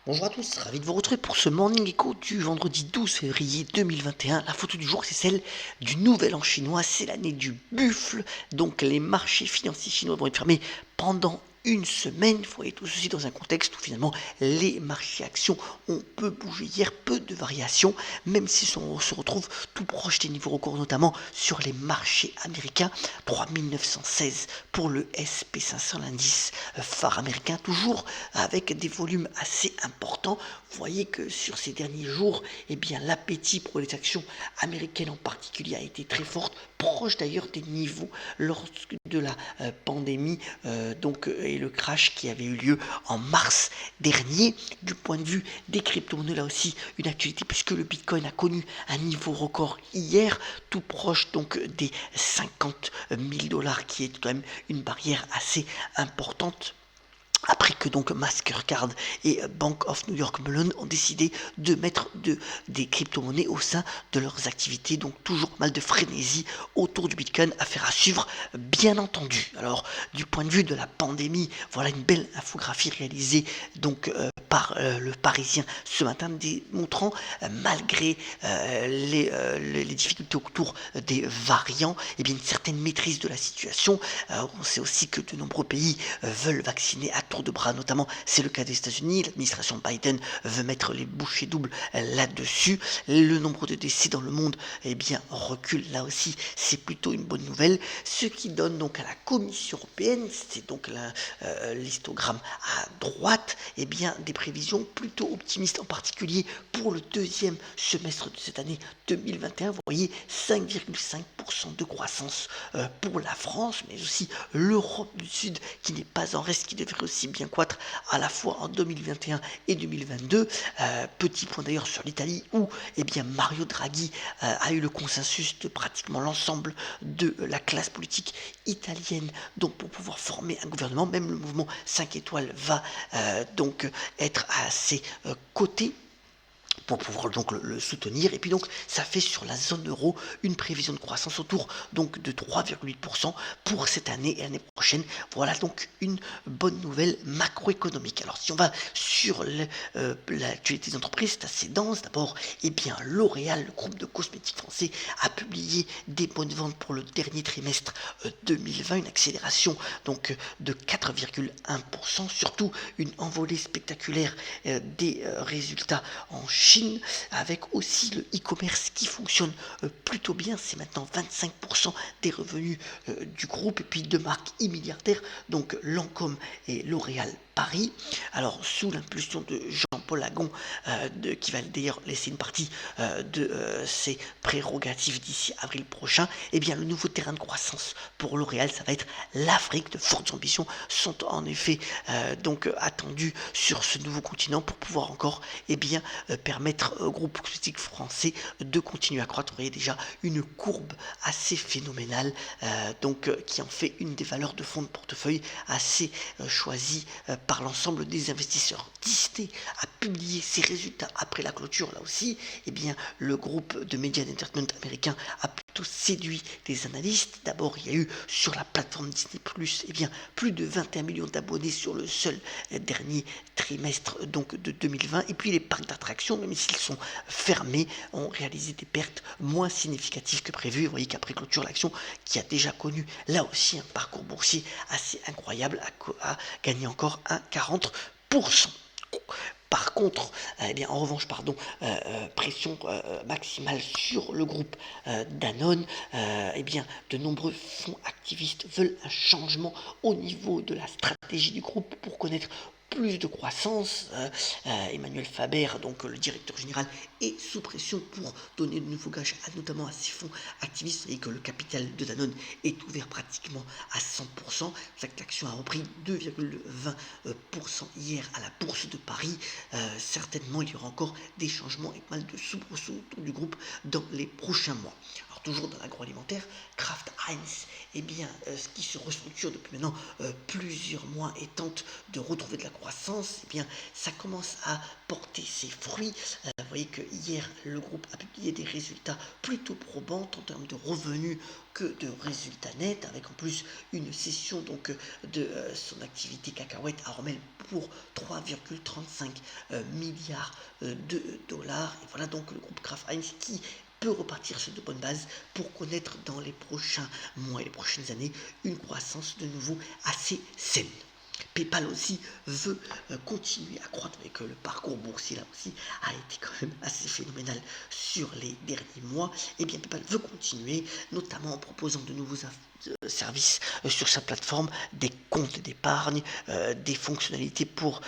Bonjour à tous, ravi de vous retrouver pour ce Morning Echo du vendredi 12 février 2021. La photo du jour, c'est celle du Nouvel An chinois, c'est l'année du buffle, donc les marchés financiers chinois vont être fermés pendant une semaine. Il faut voyez tout ceci dans un contexte où finalement les marchés actions ont peu bougé hier, peu de variations, même si on se retrouve tout proche des niveaux records, notamment sur les marchés américains. 3916 pour le SP500, l'indice phare américain, toujours avec des volumes assez importants. Vous voyez que sur ces derniers jours, eh bien, l'appétit pour les actions américaines en particulier a été très forte, proche d'ailleurs des niveaux lorsque de la pandémie et le crash qui avait eu lieu en mars dernier. Du point de vue des crypto-monnaies, là aussi une actualité puisque le Bitcoin a connu un niveau record hier, tout proche donc des 50 000 dollars, qui est quand même une barrière assez importante. Après que donc Mastercard et Bank of New York Mellon ont décidé de mettre des crypto-monnaies au sein de leurs activités, donc toujours pas mal de frénésie autour du Bitcoin, affaire à suivre bien entendu. Alors du point de vue de la pandémie, voilà une belle infographie réalisée par le Parisien ce matin, démontrant malgré les difficultés autour des variants, et bien une certaine maîtrise de la situation. On sait aussi que de nombreux pays veulent vacciner à tour de bras, notamment c'est le cas des États-Unis. L'administration Biden veut mettre les bouchées doubles là-dessus. Le nombre de décès dans le monde recule, là aussi c'est plutôt une bonne nouvelle, ce qui donne donc à la Commission européenne, c'est donc l'histogramme à droite, des prévisions plutôt optimistes, en particulier pour le deuxième semestre de cette année 2021. Vous voyez 5,5% de croissance pour la France, mais aussi l'Europe du Sud qui n'est pas en reste, qui devrait aussi bien croître à la fois en 2021 et 2022. Petit point d'ailleurs sur l'Italie où Mario Draghi a eu le consensus de pratiquement l'ensemble de la classe politique italienne, donc pour pouvoir former un gouvernement. Même le mouvement 5 étoiles va être à ses côtés pour pouvoir donc le soutenir. Et puis donc ça fait sur la zone euro une prévision de croissance autour donc de 3,8% pour cette année et l'année prochaine. Voilà donc une bonne nouvelle macroéconomique. Alors si on va sur l'actualité des entreprises, c'est assez dense. D'abord, L'Oréal, le groupe de cosmétiques français, a publié des bonnes ventes pour le dernier trimestre 2020, une accélération de 4,1%, surtout une envolée spectaculaire des résultats en Chine, avec aussi le e-commerce qui fonctionne plutôt bien. C'est maintenant 25% des revenus du groupe, et puis deux marques e-milliardaires, donc Lancôme et L'Oréal Paris. Alors sous l'impulsion de Jean-Paul Agon, qui va d'ailleurs laisser une partie de ses prérogatives d'ici avril prochain, le nouveau terrain de croissance pour L'Oréal, ça va être l'Afrique. De fortes ambitions sont en effet attendues sur ce nouveau continent pour pouvoir encore permettre au groupe cosmétique français de continuer à croître. Vous voyez déjà une courbe assez phénoménale, qui en fait une des valeurs de fonds de portefeuille assez choisies par l'ensemble des investisseurs. Disney a publié ses résultats après la clôture. Là aussi, le groupe de médias d'entertainment américain a plutôt séduit les analystes. D'abord, il y a eu sur la plateforme Disney+, plus de 21 millions d'abonnés sur le seul dernier trimestre de 2020. Et puis les parcs d'attractions, même s'ils sont fermés, ont réalisé des pertes moins significatives que prévu. Vous voyez qu'après clôture, l'action, qui a déjà connu là aussi un parcours boursier assez incroyable, a gagné encore un 40%. Par contre, en revanche, pression maximale sur le groupe Danone. De nombreux fonds activistes veulent un changement au niveau de la stratégie du groupe pour connaître plus de croissance. Emmanuel Faber, donc le directeur général, est sous pression pour donner de nouveaux gages, notamment à ces fonds activistes, et que le capital de Danone est ouvert pratiquement à 100%. Cette action a repris 2,20% hier à la bourse de Paris. Certainement, il y aura encore des changements et pas mal de soubresauts autour du groupe dans les prochains mois. Alors, toujours dans l'agroalimentaire, Kraft Heinz, qui se restructure depuis maintenant plusieurs mois et tente de retrouver de la croissance, eh bien, ça commence à porter ses fruits. Vous voyez que hier, le groupe a publié des résultats plutôt probants en termes de revenus que de résultats nets, avec en plus une cession donc de son activité cacahuète à Hormel pour 3,35 milliards de dollars. Et voilà donc le groupe Kraft Heinz qui peut repartir sur de bonnes bases pour connaître dans les prochains mois et les prochaines années une croissance de nouveau assez saine. PayPal aussi veut continuer à croître avec le parcours boursier là aussi a été quand même assez phénoménal sur les derniers mois. Et bien PayPal veut continuer, notamment en proposant de nouveaux services sur sa plateforme, des comptes d'épargne, des fonctionnalités pour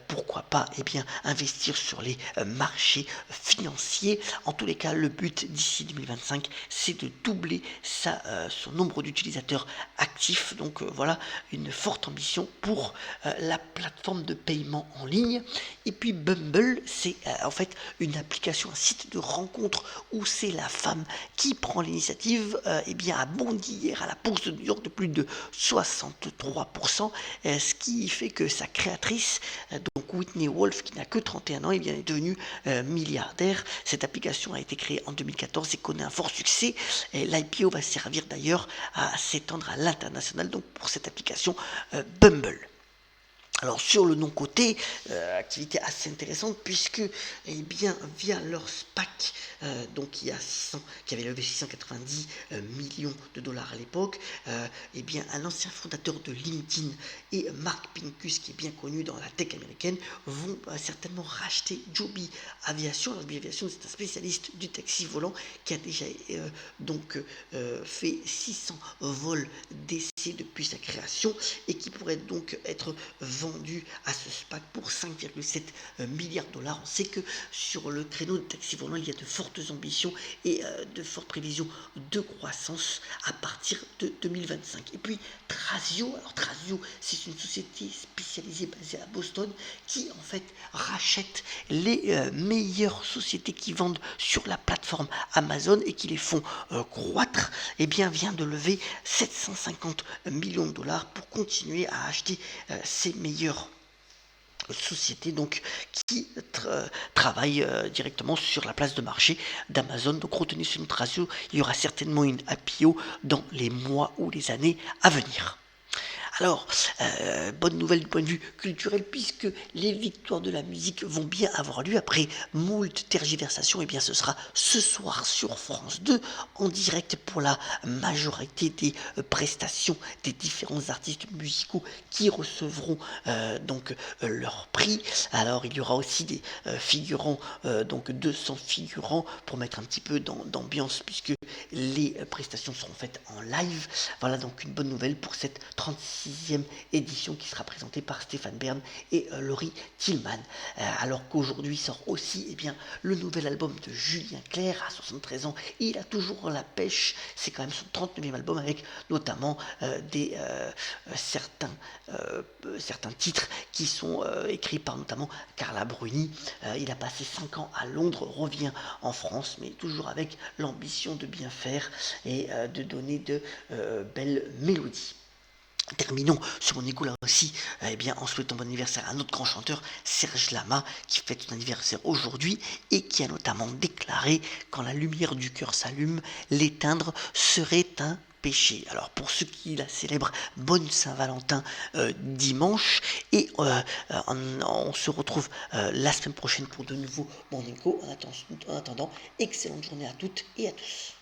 pourquoi pas eh bien investir sur les marchés financiers. En tous les cas, le but d'ici 2025, c'est de doubler son nombre d'utilisateurs actifs. Donc voilà une forte ambition pour la plateforme de paiement en ligne. Et puis Bumble, c'est en fait une application, un site de rencontre où c'est la femme qui prend l'initiative. Eh bien a bondi hier à la bourse de New York de plus de 63%, ce qui fait que sa créatrice, donc Whitney Wolf, qui n'a que 31 ans, eh bien, est devenue milliardaire. Cette application a été créée en 2014 et connaît un fort succès. L'IPO va servir d'ailleurs à s'étendre à l'international, donc pour cette application Bumble. Alors sur le non-coté, activité assez intéressante puisque eh bien, via leur SPAC, donc qui avait levé 690 millions de dollars à l'époque, eh bien, un ancien fondateur de LinkedIn et Mark Pincus, qui est bien connu dans la tech américaine, vont certainement racheter Joby Aviation. Alors, Joby Aviation, c'est un spécialiste du taxi volant qui a déjà fait 600 vols d'essai depuis sa création et qui pourrait donc être vendu à ce SPAC pour 5,7 milliards de dollars. On sait que sur le créneau de taxi volant, il y a de fortes ambitions et de fortes prévisions de croissance à partir de 2025. Et puis Thrasio, alors Thrasio, c'est une société spécialisée basée à Boston qui en fait rachète les meilleures sociétés qui vendent sur la plateforme Amazon et qui les font croître. Et bien vient de lever 750 millions de dollars pour continuer à acheter ces meilleures sociétés donc qui travaillent directement sur la place de marché d'Amazon. Donc retenez sur notre ratio, il y aura certainement une IPO dans les mois ou les années à venir. Alors, bonne nouvelle du point de vue culturel, puisque les victoires de la musique vont bien avoir lieu après moult tergiversations. Et bien, ce sera ce soir sur France 2, en direct pour la majorité des prestations des différents artistes musicaux qui recevront leur prix. Alors, il y aura aussi des figurants, donc 200 figurants pour mettre un petit peu d'ambiance, puisque les prestations seront faites en live. Voilà donc une bonne nouvelle pour cette 36e édition qui sera présentée par Stéphane Bern et Laurie Tillman. Alors qu'aujourd'hui sort aussi le nouvel album de Julien Clerc à 73 ans. Et il a toujours la pêche. C'est quand même son 39e album avec notamment certains titres qui sont écrits par notamment Carla Bruni. Il a passé 5 ans à Londres, revient en France, mais toujours avec l'ambition de bien faire et de donner de belles mélodies. Terminons sur mon égo là aussi, en souhaitant bon anniversaire à un autre grand chanteur, Serge Lama, qui fête son anniversaire aujourd'hui et qui a notamment déclaré: quand la lumière du cœur s'allume, l'éteindre serait un péché. Alors pour ceux qui la célèbrent, bonne Saint-Valentin dimanche, et on se retrouve la semaine prochaine pour de nouveaux Morning Co. En attendant, excellente journée à toutes et à tous.